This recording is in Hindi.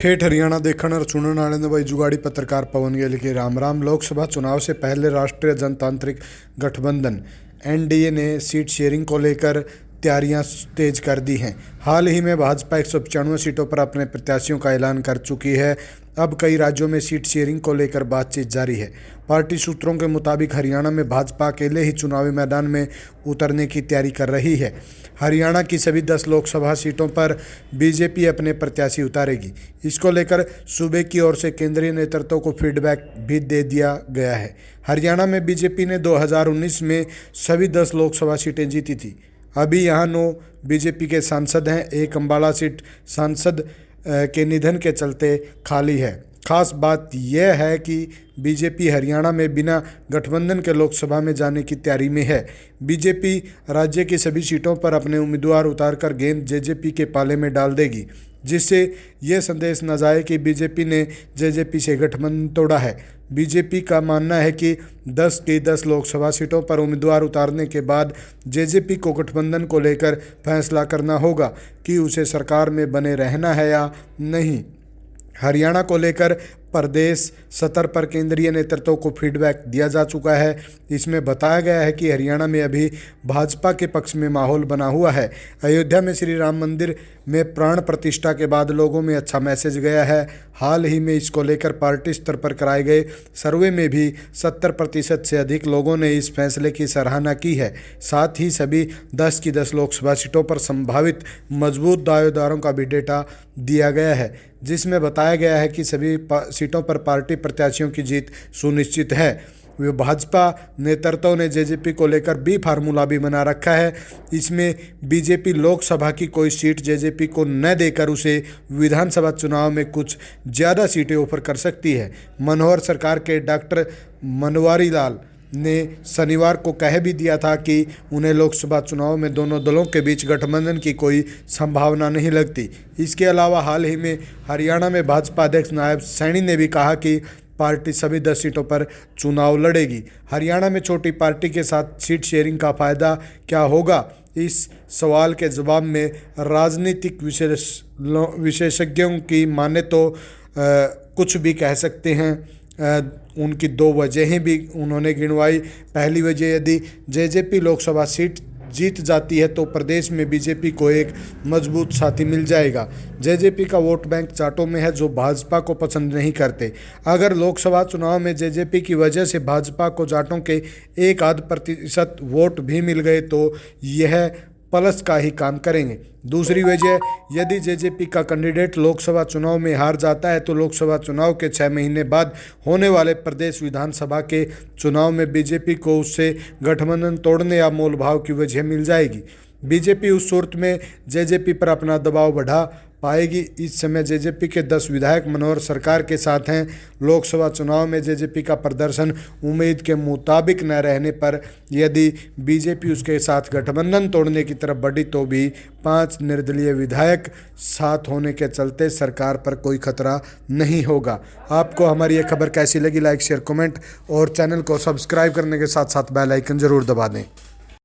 ठेठ हरियाणा देखने और सुनने वाले ने भाई जुगाड़ी पत्रकार पवन गेल के राम राम। लोकसभा चुनाव से पहले राष्ट्रीय जनतांत्रिक गठबंधन एनडीए ने सीट शेयरिंग को लेकर तैयारियां तेज कर दी हैं। हाल ही में भाजपा 195 सीटों पर अपने प्रत्याशियों का ऐलान कर चुकी है। अब कई राज्यों में सीट शेयरिंग को लेकर बातचीत जारी है। पार्टी सूत्रों के मुताबिक हरियाणा में भाजपा अकेले ही चुनावी मैदान में उतरने की तैयारी कर रही है। हरियाणा की सभी 10 लोकसभा सीटों पर बीजेपी अपने प्रत्याशी उतारेगी। इसको लेकर सूबे की ओर से केंद्रीय नेतृत्व को फीडबैक भी दे दिया गया है। हरियाणा में बीजेपी ने 2019 में सभी 10 लोकसभा सीटें जीती थी। अभी यहाँ 9 बीजेपी के सांसद हैं। एक अम्बाला सीट सांसद के निधन के चलते खाली है। खास बात यह है कि बीजेपी हरियाणा में बिना गठबंधन के लोकसभा में जाने की तैयारी में है। बीजेपी राज्य की सभी सीटों पर अपने उम्मीदवार उतारकर गेंद जेजेपी के पाले में डाल देगी, जिससे यह संदेश न जाए कि बीजेपी ने जेजेपी से गठबंधन तोड़ा है। बीजेपी का मानना है कि 10 की 10 लोकसभा सीटों पर उम्मीदवार उतारने के बाद जेजेपी को गठबंधन को लेकर फैसला करना होगा कि उसे सरकार में बने रहना है या नहीं। हरियाणा को लेकर प्रदेश सतर पर केंद्रीय नेतृत्व को फीडबैक दिया जा चुका है। इसमें बताया गया है कि हरियाणा में अभी भाजपा के पक्ष में माहौल बना हुआ है। अयोध्या में श्री राम मंदिर में प्राण प्रतिष्ठा के बाद लोगों में अच्छा मैसेज गया है। हाल ही में इसको लेकर पार्टी स्तर पर कराए गए सर्वे में भी 70% से अधिक लोगों ने इस फैसले की सराहना की है। साथ ही सभी 10 की 10 लोकसभा सीटों पर संभावित मजबूत दावेदारों का भी डेटा दिया गया है, जिसमें बताया गया है कि सभी सीटों पर पार्टी प्रत्याशियों की जीत सुनिश्चित है। वे भाजपा नेतृत्व ने जेजेपी को लेकर बी फार्मूला भी बना रखा है। इसमें बीजेपी लोकसभा की कोई सीट जेजेपी को न देकर उसे विधानसभा चुनाव में कुछ ज़्यादा सीटें ऑफर कर सकती है। मनोहर सरकार के डॉक्टर मनवारी लाल ने शनिवार को कह भी दिया था कि उन्हें लोकसभा चुनाव में दोनों दलों के बीच गठबंधन की कोई संभावना नहीं लगती। इसके अलावा हाल ही में हरियाणा में भाजपा अध्यक्ष नायब सैनी ने भी कहा कि पार्टी सभी 10 सीटों पर चुनाव लड़ेगी। हरियाणा में छोटी पार्टी के साथ सीट शेयरिंग का फायदा क्या होगा, इस सवाल के जवाब में राजनीतिक विशेषज्ञों की माने तो कुछ भी कह सकते हैं। उनकी 2 वजहें भी उन्होंने गिनवाई। पहली वजह, यदि जेजेपी लोकसभा सीट जीत जाती है तो प्रदेश में बीजेपी को एक मजबूत साथी मिल जाएगा। जेजेपी का वोट बैंक जाटों में है, जो भाजपा को पसंद नहीं करते। अगर लोकसभा चुनाव में जेजेपी की वजह से भाजपा को जाटों के 1-8% वोट भी मिल गए तो यह प्लस का ही काम करेंगे। दूसरी वजह, यदि जेजेपी का कैंडिडेट लोकसभा चुनाव में हार जाता है तो लोकसभा चुनाव के 6 महीने बाद होने वाले प्रदेश विधानसभा के चुनाव में बीजेपी को उससे गठबंधन तोड़ने या मोलभाव की वजह मिल जाएगी। बीजेपी उस सूरत में जेजेपी पर अपना दबाव बढ़ा पाएगी। इस समय जेजेपी के 10 विधायक मनोहर सरकार के साथ हैं। लोकसभा चुनाव में जेजेपी का प्रदर्शन उम्मीद के मुताबिक न रहने पर यदि बीजेपी उसके साथ गठबंधन तोड़ने की तरफ बढ़ी तो भी 5 निर्दलीय विधायक साथ होने के चलते सरकार पर कोई खतरा नहीं होगा। आपको हमारी ये खबर कैसी लगी, लाइक शेयर कमेंट और चैनल को सब्सक्राइब करने के साथ साथ बेल आइकन जरूर दबा दें।